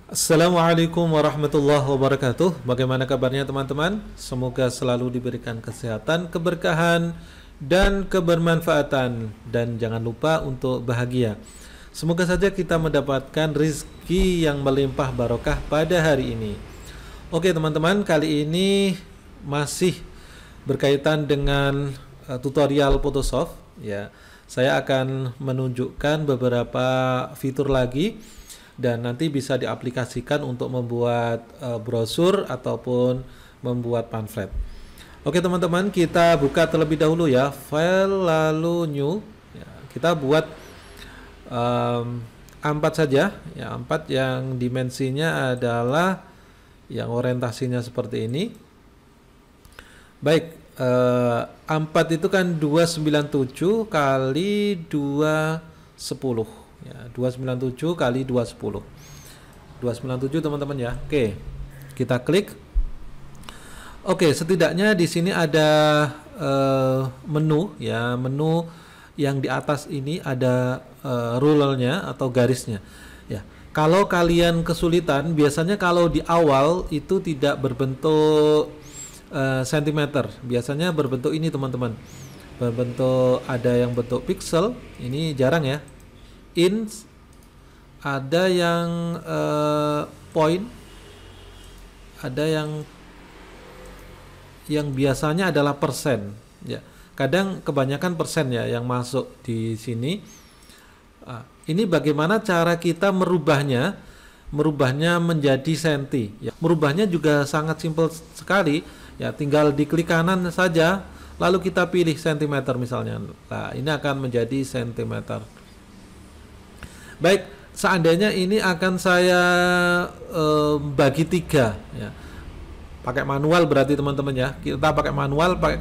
Assalamualaikum warahmatullahi wabarakatuh. Bagaimana kabarnya teman-teman? Semoga selalu diberikan kesehatan, keberkahan, dan kebermanfaatan. Dan jangan lupa untuk bahagia. Semoga saja kita mendapatkan rizki yang melimpah barokah pada hari ini. Oke teman-teman, kali ini masih berkaitan dengan tutorial Photoshop. Ya, saya akan menunjukkan beberapa fitur lagi dan nanti bisa diaplikasikan untuk membuat brosur ataupun membuat pamflet. Oke teman-teman, kita buka terlebih dahulu ya, file lalu new ya, kita buat A4 saja ya, A4 yang dimensinya adalah yang orientasinya seperti ini. Baik, A4 itu kan 297 kali 210 ya, 297 kali 210 297 teman-teman ya. Oke, kita klik. Oke, setidaknya di sini ada menu ya, menu yang di atas ini ada rulernya atau garisnya ya. Kalau kalian kesulitan, biasanya kalau di awal itu tidak berbentuk sentimeter, biasanya berbentuk ini teman-teman, berbentuk ada yang bentuk pixel, ini jarang ya, inch, ada yang point, ada yang biasanya adalah persen ya. Kadang kebanyakan persen ya yang masuk di sini. Ini bagaimana cara kita merubahnya menjadi senti ya. Merubahnya juga sangat simpel sekali ya, tinggal diklik kanan saja lalu kita pilih sentimeter misalnya. Nah, ini akan menjadi sentimeter. Baik, seandainya ini akan saya bagi tiga ya, pakai manual berarti teman-teman ya. Kita pakai manual, pakai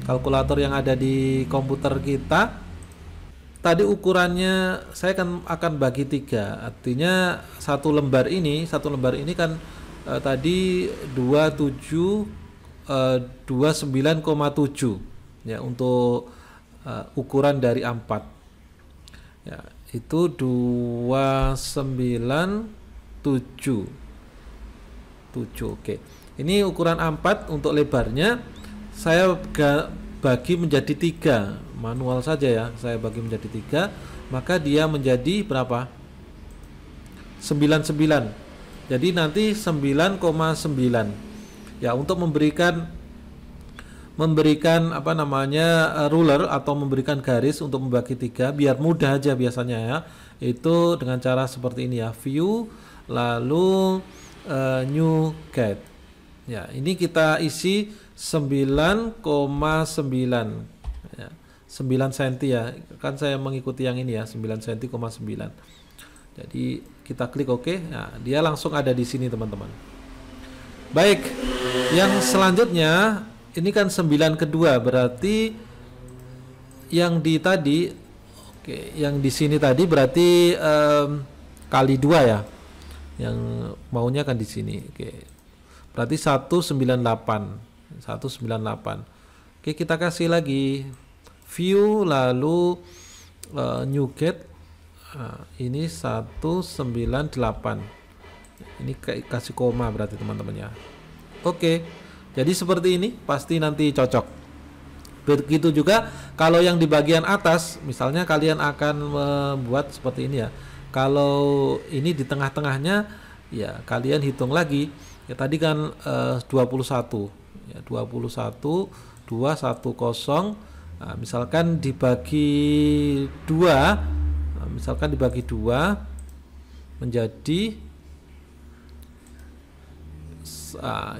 kalkulator yang ada di komputer kita. Tadi ukurannya saya akan bagi tiga, artinya satu lembar ini kan tadi 29,7 ya untuk ukuran dari A4 ya, itu 297. Oke, ini ukuran A4. Untuk lebarnya saya bagi menjadi 3, manual saja ya, saya bagi menjadi 3, maka dia menjadi berapa? 99. Jadi nanti 9,9 ya, untuk memberikan apa namanya ruler atau memberikan garis untuk membagi 3 biar mudah aja biasanya ya, itu dengan cara seperti ini ya, view lalu new get ya, ini kita isi 9,9 ya, 9 cm ya, kan saya mengikuti yang ini ya, 9 cm,9. Jadi kita klik OK. Nah, dia langsung ada di sini teman-teman. Baik, yang selanjutnya ini kan 9 kedua, berarti yang di tadi, oke, yang di sini tadi berarti kali 2 ya. Yang maunya kan di sini. Oke. Berarti 198. Oke, kita kasih lagi view lalu new get. Nah, ini 198. Ini kasih koma berarti teman-teman ya. Oke. Jadi seperti ini pasti nanti cocok. Begitu juga kalau yang di bagian atas, misalnya kalian akan membuat seperti ini ya. Kalau ini di tengah-tengahnya ya kalian hitung lagi. Ya tadi kan 21. Ya 21 210. Nah, misalkan dibagi 2, menjadi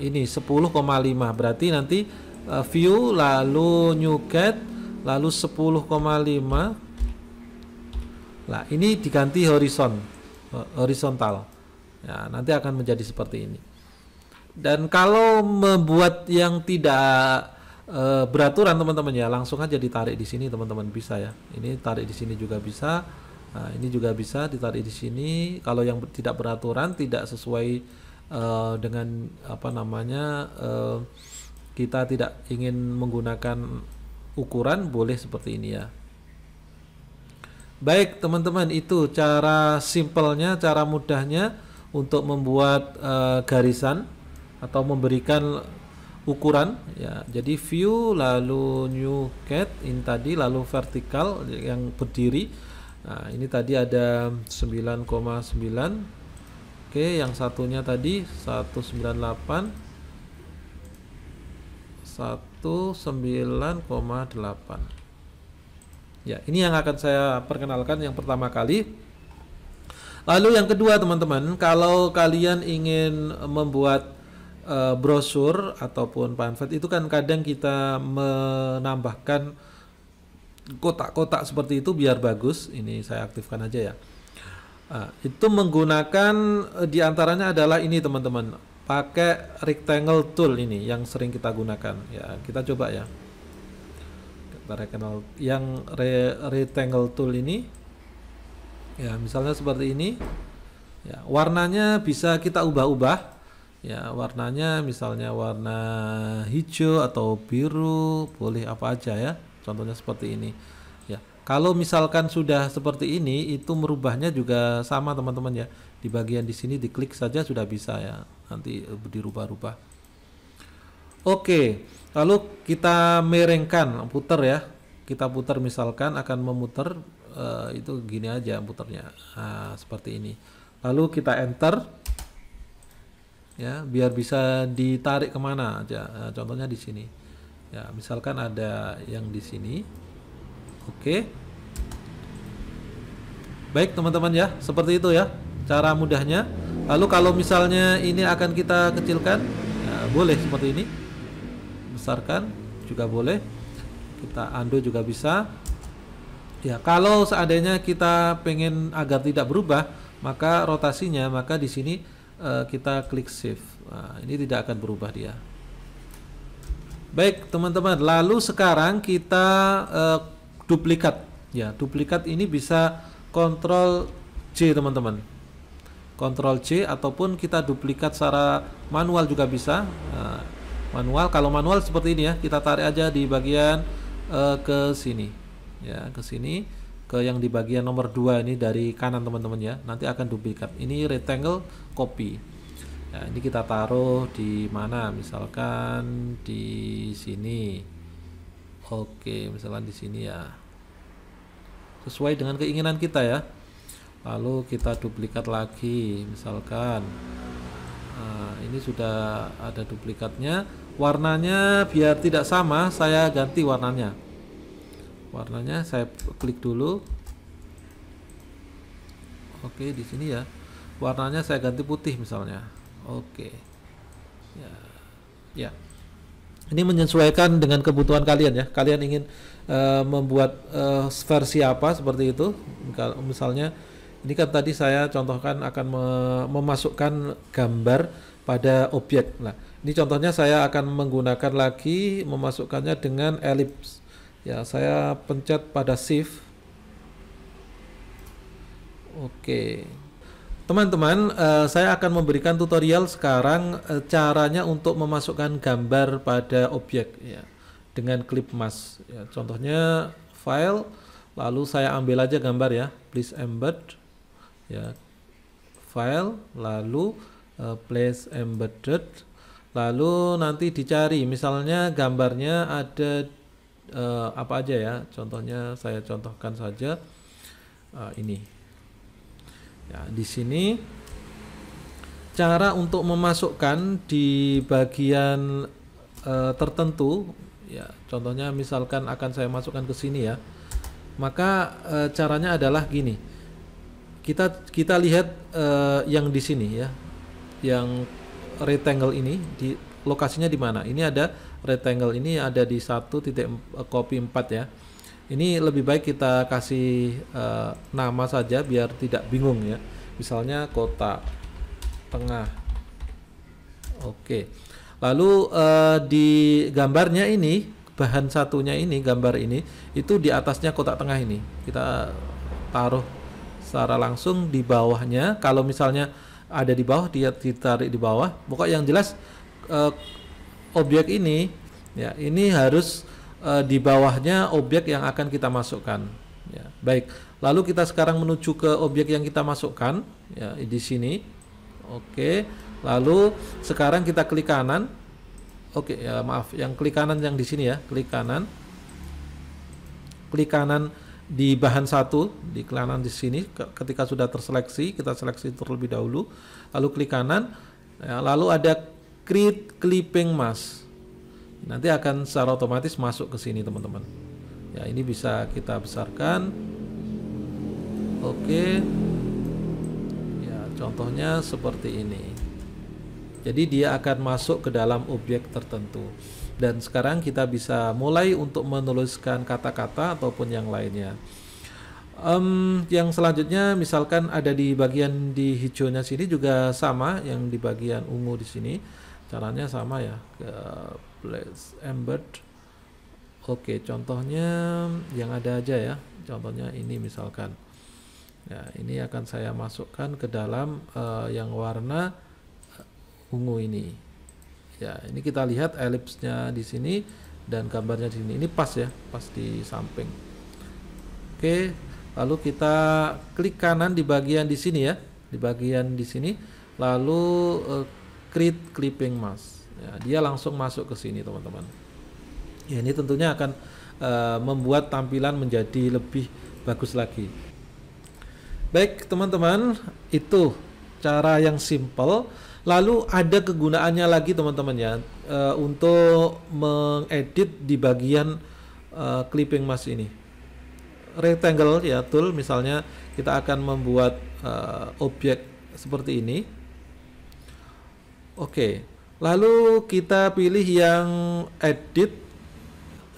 ini 10,5, berarti nanti view lalu new get lalu 10,5. Nah, ini diganti horizontal ya, nanti akan menjadi seperti ini. Dan kalau membuat yang tidak beraturan teman-teman ya, langsung aja ditarik di sini teman-teman, bisa ya, ini tarik di sini juga bisa. Nah, ini juga bisa ditarik di sini. Kalau yang tidak beraturan, tidak sesuai dengan apa namanya, kita tidak ingin menggunakan ukuran, boleh seperti ini ya. Baik teman-teman, itu cara simpelnya, cara mudahnya untuk membuat garisan atau memberikan ukuran ya. Jadi view lalu new cat ini tadi, lalu vertikal yang berdiri. Nah, ini tadi ada 9,9. Oke, yang satunya tadi 198 19,8. Ya, ini yang akan saya perkenalkan yang pertama kali. Lalu yang kedua teman-teman, kalau kalian ingin membuat brosur ataupun pamflet itu kan kadang kita menambahkan kotak-kotak seperti itu biar bagus. Ini saya aktifkan aja ya. Itu menggunakan diantaranya adalah ini teman-teman, pakai rectangle tool ini yang sering kita gunakan ya. Kita coba ya, rectangle tool ini ya, misalnya seperti ini ya, warnanya bisa kita ubah-ubah ya, warnanya misalnya warna hijau atau biru, boleh apa aja ya, contohnya seperti ini ya. Kalau misalkan sudah seperti ini, itu merubahnya juga sama teman-teman ya, di bagian di sini diklik saja sudah bisa ya, nanti dirubah-rubah. Oke, lalu kita miringkan, putar ya, kita putar, misalkan akan memutar itu gini aja putarnya, seperti ini. Lalu kita enter ya, biar bisa ditarik kemana aja. Contohnya di sini ya, misalkan ada yang di sini. Oke, baik teman-teman ya, seperti itu ya cara mudahnya. Lalu kalau misalnya ini akan kita kecilkan ya, boleh seperti ini, besarkan juga boleh, kita undo juga bisa ya. Kalau seandainya kita pengen agar tidak berubah, maka rotasinya, maka di sini kita klik shift. Nah, ini tidak akan berubah dia. Baik teman-teman, lalu sekarang kita duplikat ya. Duplikat ini bisa Ctrl C teman-teman, Ctrl C, ataupun kita duplikat secara manual juga bisa. Manual, kalau manual seperti ini ya, kita tarik aja di bagian ke sini ya, ke sini, ke yang di bagian nomor 2 ini dari kanan teman-teman ya, nanti akan duplikat. Ini rectangle copy ya, ini kita taruh di mana, misalkan di sini. Oke, misalkan di sini ya, sesuai dengan keinginan kita ya. Lalu kita duplikat lagi, misalkan ini sudah ada duplikatnya. Warnanya biar tidak sama, saya ganti warnanya. Warnanya saya klik dulu. Oke, di sini ya, warnanya saya ganti putih misalnya. Oke ya, ya. Ini menyesuaikan dengan kebutuhan kalian ya. Kalian ingin membuat versi apa seperti itu. Kalau misalnya ini kan tadi saya contohkan akan memasukkan gambar pada objek. Nah, ini contohnya saya akan menggunakan lagi memasukkannya dengan ellipse. Ya, saya pencet pada shift. Oke. Teman-teman, saya akan memberikan tutorial sekarang caranya untuk memasukkan gambar pada objek ya, dengan klip mas ya. Contohnya file, lalu saya ambil aja gambar ya, please embed ya, file, lalu place embedded, lalu nanti dicari misalnya gambarnya ada apa aja ya. Contohnya saya contohkan saja ini. Ya, di sini cara untuk memasukkan di bagian tertentu ya, contohnya misalkan akan saya masukkan ke sini ya, maka caranya adalah gini. Kita lihat yang di sini ya, yang rectangle ini di lokasinya di mana. Ini ada rectangle ini ada di 1.copy 4 ya. Ini lebih baik kita kasih nama saja biar tidak bingung ya. Misalnya kotak tengah. Oke. Lalu di gambarnya ini, bahan satunya ini, gambar ini, itu di atasnya kotak tengah ini. Kita taruh secara langsung di bawahnya. Kalau misalnya ada di bawah, dia ditarik di bawah. Pokoknya yang jelas objek ini ya, ini harus di bawahnya objek yang akan kita masukkan ya. Baik, lalu kita sekarang menuju ke objek yang kita masukkan ya, di sini. Oke, lalu sekarang kita klik kanan. Oke, ya maaf, yang klik kanan yang di sini ya, klik kanan di bahan satu, di kanan di sini. Ketika sudah terseleksi, kita seleksi terlebih dahulu, lalu klik kanan, ya, lalu ada create clipping mask. Nanti akan secara otomatis masuk ke sini teman-teman. Ya, ini bisa kita besarkan. Oke. Ya, contohnya seperti ini. Jadi dia akan masuk ke dalam objek tertentu. Dan sekarang kita bisa mulai untuk menuliskan kata-kata ataupun yang lainnya. Yang selanjutnya misalkan ada di bagian di hijaunya sini juga sama, yang di bagian ungu di sini caranya sama ya, ke place embed. Oke, contohnya yang ada aja ya, contohnya ini misalkan ya, ini akan saya masukkan ke dalam yang warna ungu ini ya. Ini kita lihat elipsnya di sini dan gambarnya di sini, ini pas ya, pas di samping. Oke, lalu kita klik kanan di bagian di sini ya, di bagian di sini, lalu create clipping mask ya, dia langsung masuk ke sini teman-teman ya. Ini tentunya akan membuat tampilan menjadi lebih bagus lagi. Baik teman-teman, itu cara yang simple. Lalu ada kegunaannya lagi teman-teman ya, untuk mengedit di bagian clipping mask ini. Rectangle ya tool, misalnya kita akan membuat objek seperti ini. Oke, lalu kita pilih yang edit,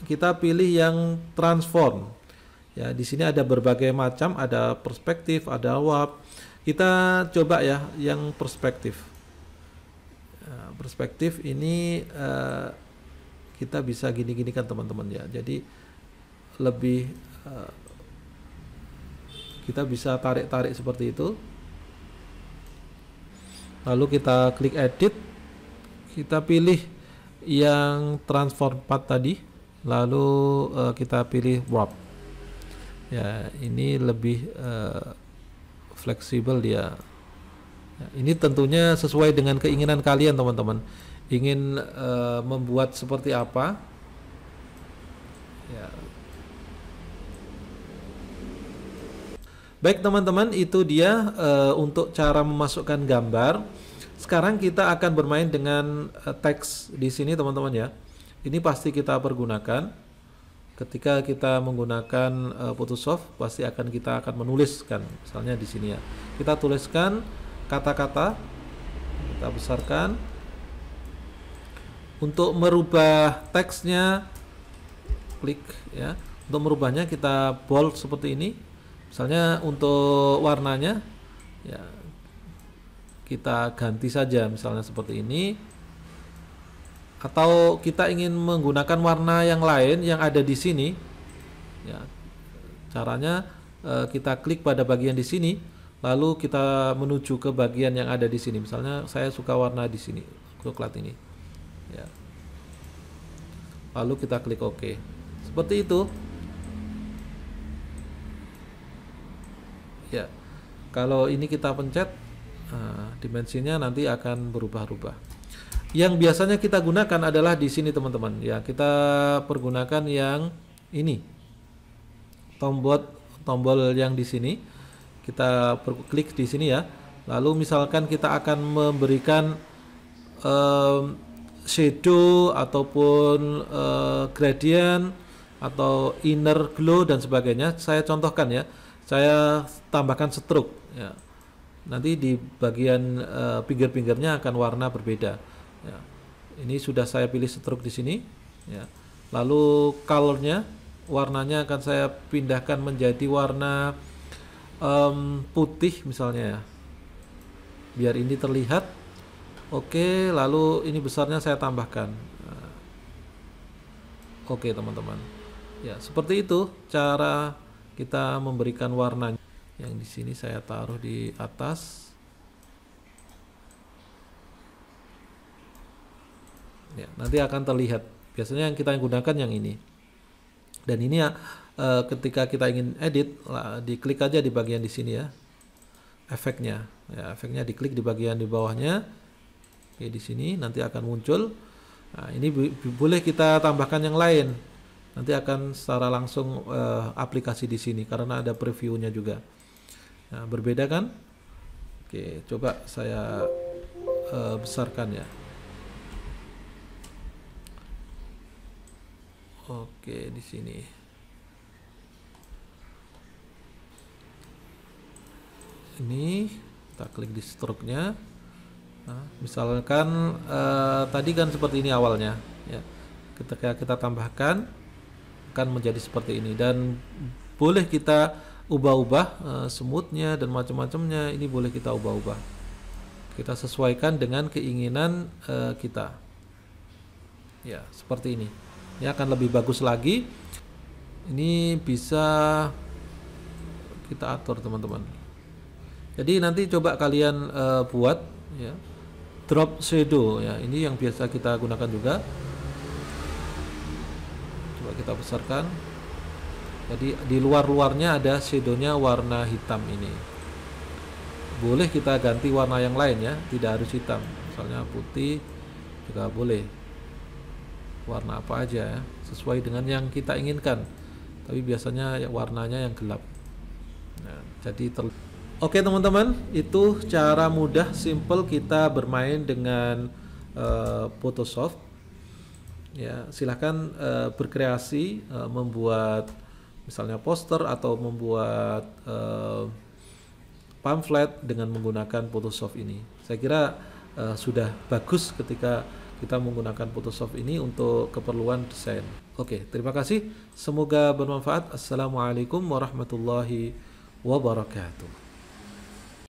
kita pilih yang transform. Ya, di sini ada berbagai macam, ada perspektif, ada warp. Kita coba ya yang perspektif. Perspektif ini kita bisa gini-gini kan teman-teman ya. Jadi lebih kita bisa tarik-tarik seperti itu. Lalu kita klik edit, kita pilih yang transform path tadi, lalu kita pilih warp. Ya, ini lebih fleksibel dia. Ya, ini tentunya sesuai dengan keinginan kalian teman-teman. Ingin membuat seperti apa? Ya. Baik teman-teman, itu dia untuk cara memasukkan gambar. Sekarang kita akan bermain dengan teks di sini teman-teman ya. Ini pasti kita pergunakan. Ketika kita menggunakan Photoshop, pasti kita akan menuliskan. Misalnya di sini ya, kita tuliskan kata-kata, kita besarkan. Untuk merubah teksnya, klik ya. Untuk merubahnya kita bold seperti ini. Misalnya untuk warnanya ya, kita ganti saja misalnya seperti ini. Atau kita ingin menggunakan warna yang lain yang ada di sini ya, caranya kita klik pada bagian di sini, lalu kita menuju ke bagian yang ada di sini. Misalnya saya suka warna di sini, coklat ini ya. Lalu kita klik OK seperti itu ya. Kalau ini kita pencet, dimensinya nanti akan berubah-ubah. Yang biasanya kita gunakan adalah di sini teman-teman ya. Kita pergunakan yang ini, tombol yang di sini. Kita klik di sini ya. Lalu misalkan kita akan memberikan shadow ataupun gradient atau inner glow dan sebagainya. Saya contohkan ya. Saya tambahkan stroke ya. Nanti di bagian pinggir-pinggirnya akan warna berbeda. Ya, ini sudah saya pilih stroke di sini. Ya. Lalu colornya, warnanya akan saya pindahkan menjadi warna putih misalnya ya, biar ini terlihat. Oke, lalu ini besarnya saya tambahkan. Oke teman-teman. Ya, seperti itu cara kita memberikan warnanya. Yang di sini saya taruh di atas. Ya, nanti akan terlihat. Biasanya yang kita gunakan yang ini. Dan ini ya, ketika kita ingin edit, diklik aja di bagian di sini ya. efeknya. Ya, efeknya diklik di bagian di bawahnya. Oke, di sini nanti akan muncul. Nah, ini boleh kita tambahkan yang lain. Nanti akan secara langsung aplikasi di sini karena ada previewnya juga. Nah, berbeda kan? Oke, coba saya besarkan ya. Oke, di sini. Ini kita klik di stroke-nya. Nah, misalkan tadi kan seperti ini awalnya, ya. Ketika kita tambahkan akan menjadi seperti ini dan boleh kita ubah-ubah smoothnya dan macam-macamnya. Ini boleh kita ubah-ubah. Kita sesuaikan dengan keinginan kita. Ya, seperti ini. Ini akan lebih bagus lagi. Ini bisa kita atur teman-teman. Jadi nanti coba kalian buat ya drop shadow ya. Ini yang biasa kita gunakan juga. Coba kita besarkan. Jadi di luar-luarnya ada shadownya warna hitam ini. Boleh kita ganti warna yang lain ya, tidak harus hitam. Misalnya putih juga boleh. Warna apa aja ya, sesuai dengan yang kita inginkan. Tapi biasanya warnanya yang gelap. Nah, jadi oke teman-teman, itu cara mudah, simple kita bermain dengan Photoshop. Ya, silahkan berkreasi, membuat misalnya poster atau membuat pamflet dengan menggunakan Photoshop ini. Saya kira sudah bagus ketika kita menggunakan Photoshop ini untuk keperluan desain. Oke, terima kasih. Semoga bermanfaat. Assalamualaikum warahmatullahi wabarakatuh.